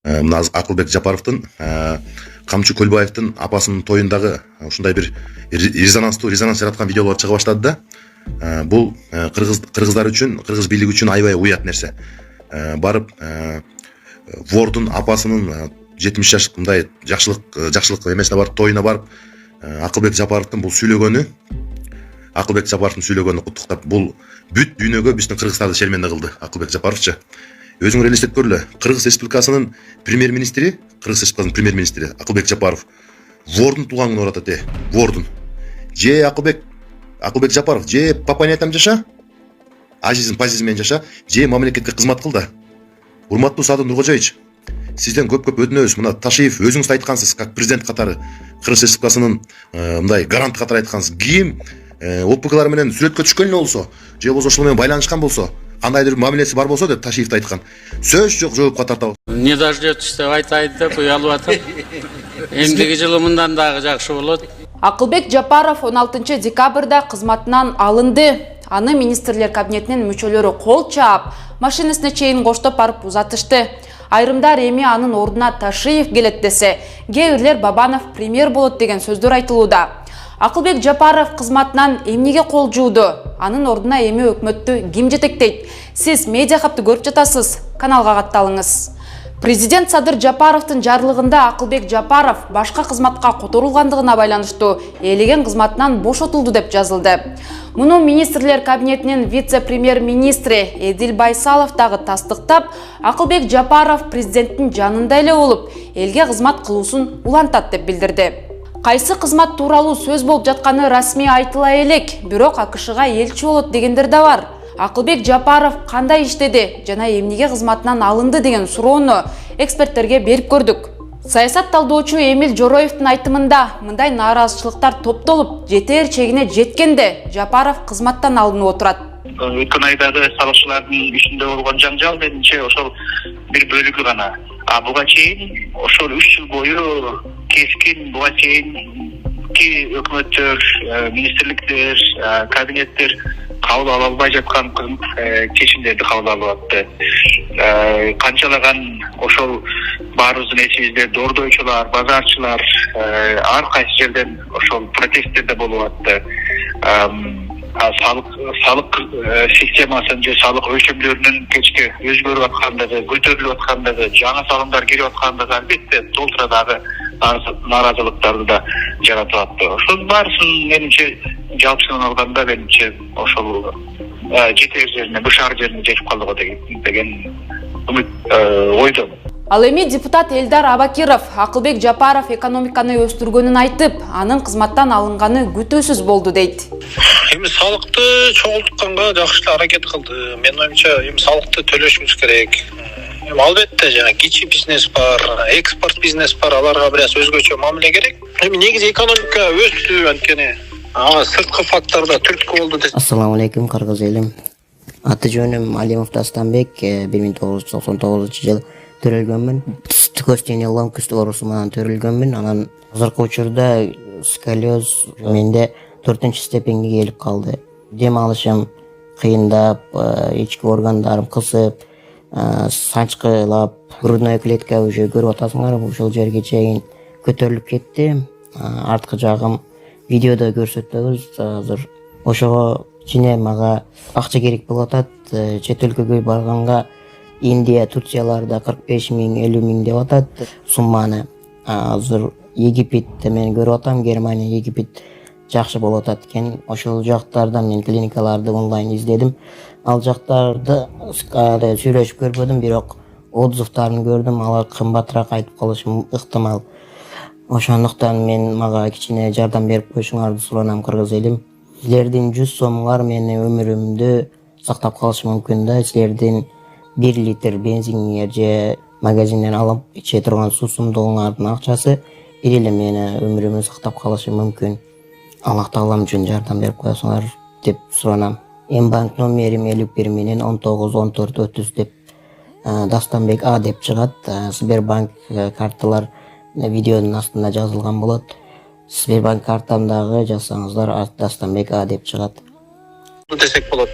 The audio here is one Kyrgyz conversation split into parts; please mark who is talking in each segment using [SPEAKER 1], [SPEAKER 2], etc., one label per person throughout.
[SPEAKER 1] мына Акылбек Жапаровдун Камчы Көлбаевдин апасынын тоюндагы ушундай бир резонанс жараткан видеолор чыга баштады да. Бул кыргыздар үчүн, кыргыз бийлиги үчүн аябай уят нерсе. Барып вордун апасынын 70 жаш мындай жакшылык эмесине барып, тоюна барып, Акылбек Жапаровдун бул сүйлөгөнү, куттуктап, бул бүт дүйнөгө биздин кыргыздарды шерменде кылды Акылбек Жапаровчу. Өзүңөр элестетип көргүлө, Кыргыз Республикасынын премьер-министри Акылбек Жапаров вордун тууган күнүн оратат, вордун. Же Акылбек Жапаров, же папа айтам жаша, азизим пазизим менен жаша, же мамлекетке кызмат кыл да. Урматтуу Садыр Нуркожоевич, сизден көп өтүнөбүз. Мына Ташиев өзүңүз айткансыз, как президент катары, Кыргыз Республикасынын мындай гарант катары айткансыз. Ким ОПКлар менен сүрөткө түшкөн эле болсо, же болбосо ошол менен байланышкан болсо, кандайдыр мамилеси бар болсо деп Ташиевди айткан. Сөз жок, жоопко тартабыз.
[SPEAKER 2] Не дождётесь деп айтайын деп уялып атам. Эмдиги жылы мындан дагы жакшы болот.
[SPEAKER 3] Акылбек Жапаров 16 декабрда кызматынан алынды. Аны министрлер кабинетинин мүчөлөрү кол чаап, машинасына чейин коштоп барып узатышты. Айрымдар эми анын ордуна Ташиев келет десе, кээ бирлер Бабанов премьер болот деген сөздөр айтылууда. Акылбек Жапаров кызматынан эмнеге кол жууду? Анын ордуна эми өкмөттү ким жетектейт? Сиз медиа капты көрүп жатасыз. Каналга катталыңыз. Президент Садыр Жапаровдун жарлыгында Акылбек Жапаров башка кызматка которулгандыгына байланыштуу ээлеген кызматынан бошотулду деп жазылды. Муну министрлер кабинетинин вице-премьер-министри Эдил Байсалов дагы тастыктап, Акылбек Жапаров президенттин жанында эле болуп, элге кызмат кылуусун улантат деп билдирди. Кайсы кызмат тууралуу сөз болуп жатканы расмий айтыла элек, бирок АКШга элчи болот дегендер да бар. Акылбек Жапаров кандай иштеди жана эмнеге кызматынан алынды деген суроону эксперттерге берип көрдүк. Саясат талдоочу Эмил Жороевдун айтымында мындай нааразычылыктар топтолуп, жетер чегине жеткенде Жапаров кызматтан алынып отурат.
[SPEAKER 4] Өткөн айдагы салыкчылардын ишинде болгон жаңжал менимче ошол бир бөлүгү гана. Буга чейин ошол 3 жыл бою кескин буга чейин өкмөттөр, министрликтер, кабинеттер кабыл ала албай жаткан чечимдерди кабыл алып атты. Канчалаган ошол баарыбыздын эсибизде дордойчулар, базарчылар ар кайсы жерден ошол протесттерде болуп атты. Салык системасын же салык өлчөмдөрүнүн кечке өзгөрүп аткандыгы, көтөрүлүп аткандыгы, жаңы салымдар кирип аткандыгы албетте толтура дагы нааразылыктарды да жаратып атты. Ошонун баарысын менимче жалпысынан алганда менимче ошол жетер жерине, бышар жерине жетип калдыгы деген үмүт ойдо.
[SPEAKER 3] Ал эми депутат Элдар Абакиров Акылбек Жапаров экономиканы өстүргөнүн айтып, анын кызматтан алынганы күтүүсүз болду дейт.
[SPEAKER 5] Эми салыкты чогултканга жакшы аракет кылды. Менин оюмча, эми салыкты төлөшүбүз керек. Албетте жана кичи бизнес бар, экспорт бизнес бар, аларга бир аз өзгөчө мамиле керек. Эми негизи экономика өстү, анткени сырткы фактордо түрткү болду.
[SPEAKER 6] Ассаламу алейкум, кыргыз элим. Аты жөнүм Алимов Дастанбек, 1999 жылы төрөлгөнмүн. Тükөстен ломкост оорусу менен төрөлгөнмүн. Анан азыркы учурда сколиоз менде 4-степенге келип калды. Дем алышым кыйындап, ички органдарым кысып, санчкылап, грудной клетка уже көрүп атасыңар, ошол жерге чейин көтөрүлүп кетти. Арткы жагым видеодо көрсөтөбүз. Азыр ошого чине мага акча керек болуп атат. Чет өлкөгө барганга Индия, Турцияларда 45 миң, 50 миң деп атат сумманы. Азыр Египетте мен көрүп атам, Германия, Египет жакшы болуп атат экен. Ошол жактардан мен клиникаларды онлайн издедим. Ал жактарды сүйлөшүп көрбөдүм, бирок отзывдарын көрдүм. Алар кымбатыраак айтып калышы ыктымал. Ошондуктан мага кичине жардам берип коюшуңарды суранам, кыргыз элим. Силердин 100 сомуңар мени өмүрүмдү сактап калышы мүмкүн да. Силердин 1 литр бензиниңер же магазинден алып иче турган суусундугуңардын акчасы бир эле мени өмүрүмдү сактап калышы мүмкүн. Аллах таалам үчүн жардам берип коесуңар деп суранам. Банк номерим 51 менен 191430 деп Дастанбек А деп чыгат. Сбербанк карталар видеонун астында жазылган болот. Сбербанк картамдагы жазсаңыздар Дастанбек А деп чыгат.
[SPEAKER 5] Десек болот.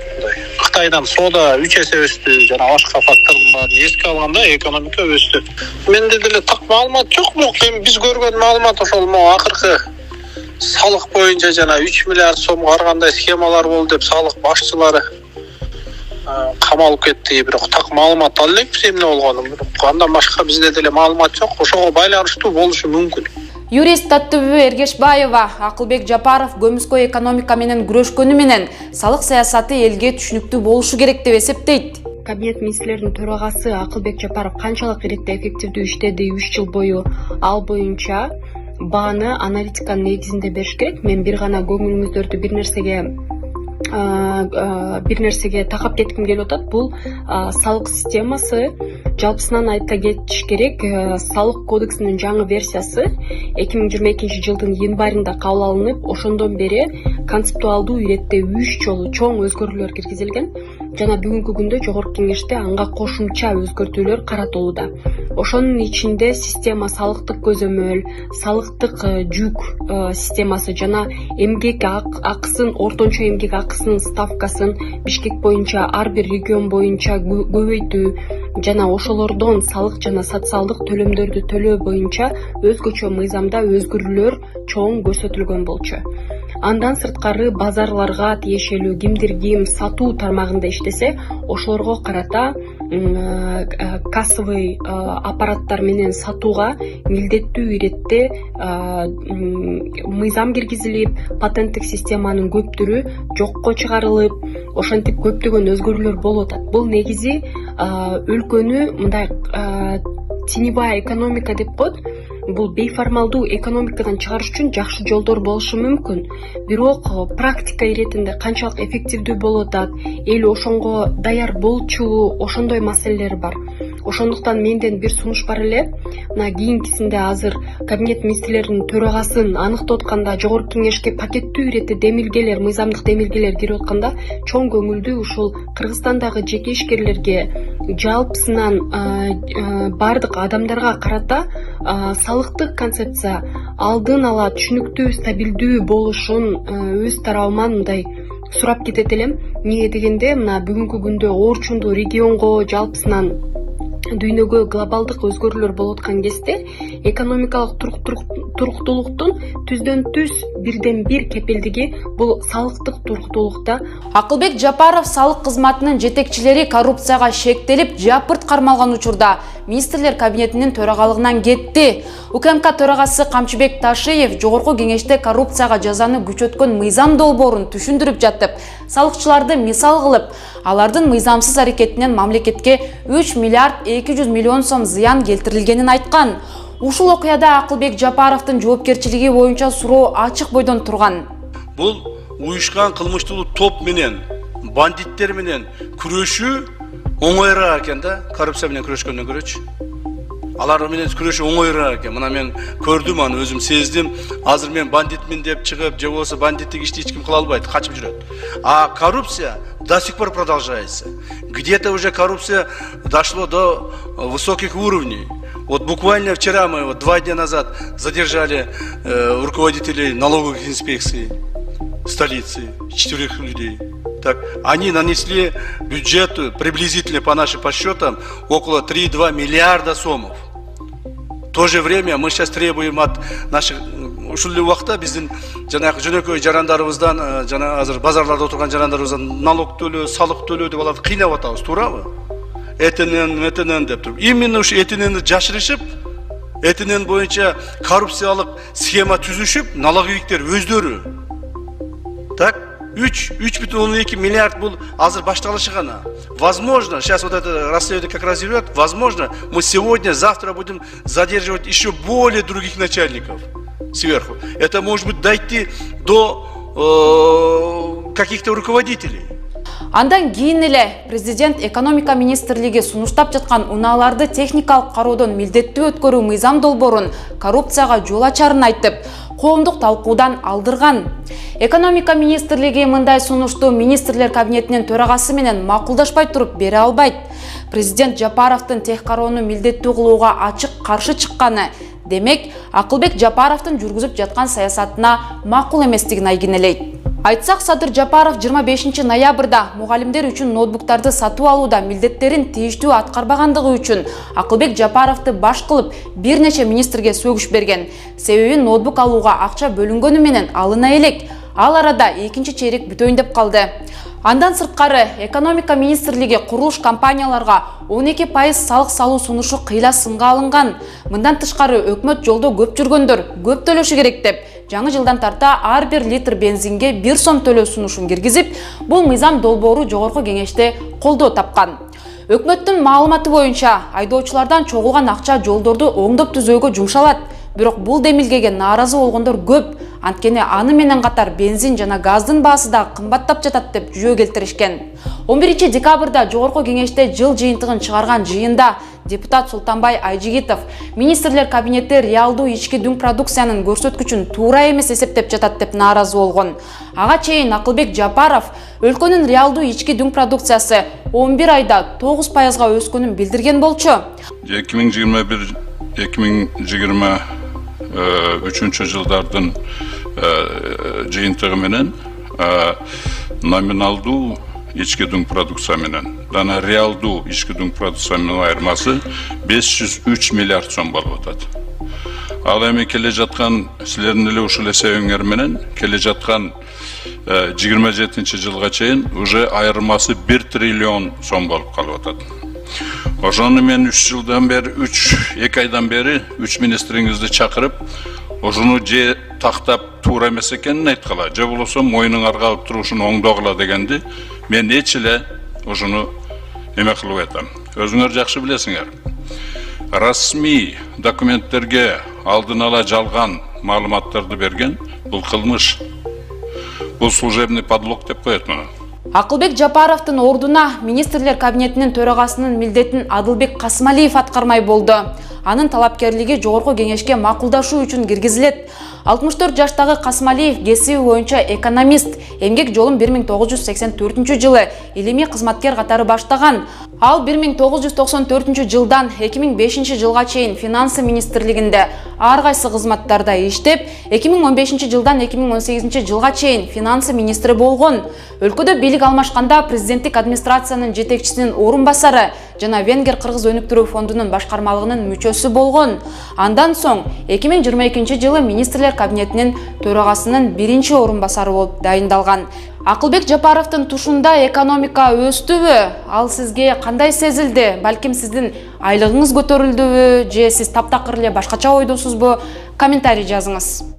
[SPEAKER 5] жарты айдан сода 3 есе өстү, жана башка фактордун баарын эске алганда экономика өстү. Менде деле так маалымат жок, бирок эми биз көргөн маалымат ошол могу акыркы салык боюнча жана 3 миллиард сомго ар кандай схемалар болду деп салык башчылары камалып кетти. Бирок так маалымат ала элекпиз эмне болгонун. Бирок андан башка бизде деле маалымат жок. Ошого байланыштуу болушу мүмкүн.
[SPEAKER 3] Юрист Таттыбүбү Эргешбаева Акылбек Жапаров көмүскө экономика менен күрөшкөнү менен салык саясаты элге түшүнүктүү болушу керек деп эсептейт.
[SPEAKER 7] Кабинет министрлеринин төрагасы Акылбек Жапаров канчалык иретте эффективдүү иштеди 3 жыл бою, ал боюнча бааны аналитиканын негизинде бериш керек. Мен бир гана көңүлүңүздөрдү бир нерсеге такап кетким келип атат. Бул салык системасы жалпысынан айта кетиш керек. Салык кодексинин жаңы версиясы 2022 жылдын январында кабыл алынып, ошондон бери концептуалдуу иретте 3 жолу чоң өзгөрүүлөр киргизилген. Жана бүгүнкү күндө Жогорку Кеңеште анга кошумча өзгөртүүлөр каратылууда. Ошонун ичинде система салыктык көзөмөл, салыктык жүк системасы жана эмгек акысын, ортончо эмгек акысынын ставкасын Бишкек боюнча ар бир регион боюнча көбөйтүү жана ошолордон салык жана социалдык төлөмдөрдү төлөө боюнча өзгөчө мыйзамда өзгөрүүлөр чоң көрсөтүлгөн болчу. Андан сырткары базарларга тиешелүү кимдир ким сатуу тармагында иштесе, ошолорго карата кассовый аппараттар менен сатууга милдеттүү иретте мыйзам киргизилип, патенттик системанын көп түрү жокко чыгарылып, ошентип көптөгөн өзгөрүүлөр болуп атат. Бул негизи өлкөнү мындай теневая экономика деп коет. Бул бейформалдуу экономикадан чыгарыш үчүн жакшы жолдор болушу мүмкүн. Бирок практика иретинде канчалык эффективдүү болуп атат, эл ошонго даяр болчубу, ошондой маселелер бар. Ошондуктан менден бир сунуш бар эле. Мына кийинкисинде азыр кабинет министрлеринин төрагасын аныктап атканда, Жогорку Кеңешке пакеттүү иретте демилгелер, мыйзамдык демилгелер кирип атканда, чоң көңүлдүү ушул Кыргызстандагы жеке ишкерлерге, жалпысынан бардык адамдарга карата салыктык концепция алдын ала түшүнүктүү, стабилдүү болушун өз тарабыман мындай сурап кетет элем. Эмне дегенде, мына бүгүнкү күндө орчундуу регионго, жалпысынан дүйнөгө глобалдык өзгөрүүлөр болуп аткан кезде экономикалык туруктуулуктун түздөн түз бирден бир кепилдиги бул салыктык туруктуулукта.
[SPEAKER 3] Акылбек Жапаров салык кызматынын жетекчилери коррупцияга шектелип, жапырт кармалган учурда министрлер кабинетинин төрагалыгынан кетти. УКМК төрагасы Камчыбек Ташиев Жогорку Кеңеште коррупцияга жазаны күчөткөн мыйзам долбоорун түшүндүрүп жатып, салыкчыларды мисал кылып, алардын мыйзамсыз аракетинен мамлекетке 3 миллиард 200 миллион сом зыян келтирилгенин айткан. Ушул окуяда Акылбек Жапаровдун жоопкерчилиги боюнча суроо ачык бойдон турган.
[SPEAKER 8] Бул уюшкан кылмыштуу топ менен, бандиттер менен күрөшүү оңоюраак экен да, коррупция менен күрөшкөндөн көрөчү. Алар менен күрөшүү оңоюраак экен. Мына мен көрдүм, аны өзүм сездим. Азыр мен бандитмин деп чыгып, же болбосо бандиттик ишти эч ким кыла албайт, качып жүрөт. А коррупция до сих пор продолжается. Где-то уже коррупция дошло до высоких уровней. Вот буквально вчера мы 2 дня назад задержали руководителей налоговых инспекций столицы, 4 людей. Так, они нанесли бюджету приблизительно по нашим подсчетам около 3,2 миллиарда сомов. В то же время мы сейчас требуем от наших ушул убакта биздин жанагы жөнөкөй жарандарыбыздан, жана азыр базарларда отурган жарандарыбыздан налог төлөө, салык төлөө деп аларды кыйнап атабыз, туурабы? Этенен деп туруп. Именно ушу этененди жашырышып, этенен боюнча коррупциялык схема түзүшүп, налоговиктер өздөрү. Так, 3,2 миллиард бул азыр башталышы гана. Возможно, сейчас вот это расследование как раз идет, возможно, мы сегодня, завтра будем задерживать еще более других начальников сверху. Это может быть дойти до каких-то руководителей.
[SPEAKER 3] Андан кийин эле президент экономика министрлиги сунуштап жаткан унааларды техникалык кароодон милдеттүү өткөрүү мыйзам долбоорун коррупцияга жол ачарын айтып, коомдук талкуудан алдырган. Экономика министрлиги мындай сунушту министрлер кабинетинин төрагасы менен макулдашпай туруп бере албайт. Президент Жапаровдун тех кароону милдеттүү кылууга ачык каршы чыкканы, демек, Акылбек Жапаровдун жүргүзүп жаткан саясатына макул эместигин айгинелейт. Айтсак, Садыр Жапаров 25 ноябрда мугалимдер үчүн ноутбуктарды сатып алууда милдеттерин тийиштүү аткарбагандыгы үчүн Акылбек Жапаровду баш кылып бир нече министрге сөгүш берген. Себеби ноутбук алууга акча бөлүнгөнү менен алына элек. Ал арада экинчи чейрек бүтөйүн деп калды. Андан сырткары экономика министрлиги курулуш компанияларга 12% салык салуу сунушу кыйла сынга алынган. Мындан тышкары өкмөт жолдо көп жүргөндөр көп төлөшү керек деп, жаңы жылдан тарта ар бир литр бензинге 1 сом төлөө сунушун киргизип, бул мыйзам долбоору жогорку кеңеште колдоо тапкан. Өкмөттүн маалыматы боюнча айдоочулардан чогулган акча жолдорду оңдоп түзөөгө жумшалат. Бирок бул демилгеге нааразы болгондор көп. Анткени аны менен катар бензин жана газдын баасы да кымбаттап жатат деп жүйө келтиришкен. 11 декабрда жогорку кеңеште жыл жыйынтыгын чыгарган жыйында депутат Султанбай Айжигитов министрлер кабинети реалдуу ички дүң продукциянын көрсөткүчүн туура эмес эсептеп жатат деп нааразы болгон. Ага чейин Акылбек Жапаров өлкөнүн реалдуу ички дүң продукциясы 11 айда 9%га өскөнүн билдирген болчу.
[SPEAKER 9] 2021-2023 жылдардын жыйынтыгы менен номиналдуу ички дүң продукция менен жана реалдуу ички дүң продукция менен айырмасы 503 миллиард сом болуп атат. Ал эми келе жаткан силердин эле ушул эсебиңер менен келе жаткан 27 жылга чейин уже айырмасы 1 триллион сом болуп калып атат. Ошону мен 2 айдан бери 3 министриңизди чакырып, ошону же тактап туура эмес экенин айткыла, же болбосо мойнуң аргалып турушун оңдогула дегенди мен эч эле ошону эме кылып атам. Өзүңөр жакшы билесиңер. Расмий документтерге алдын ала жалган маалыматтарды берген бул кылмыш. Бул служебный подлог деп коет муну.
[SPEAKER 3] Акылбек Жапаровдун ордуна министрлер кабинетинин төрагасынын милдетин Адылбек Касымалиев аткармай болду. Анын талапкерлиги жогорку кеңешке макулдашуу үчүн киргизилет. 64 жаштагы Касымалиев кесиби боюнча экономист, эмгек жолун 1984 жылы илимий кызматкер катары баштаган. Ал 1994 жылдан 2005 жылга чейин финансы министрлигинде ар кайсы кызматтарда иштеп, 2015 жылдан 2018 жылга чейин финансы министри болгон. Өлкөдө бийлик алмашканда президенттик администрациянын жетекчисинин орун басары жана Венгер кыргыз өнүктүрүү фондунун башкармалыгынын мүчөсү болгон. Андан соң 2022 жылы министрлер кабинетинин төрагасынын 1-орун басары болуп дайындалган. Акылбек Жапаровдун тушунда экономика өстүбү? Ал сизге кандай сезилди? Балким сиздин айлыгыңыз көтөрүлдүбү же сиз таптакыр эле башкача ойдосузбу? Комментарий жазыңыз.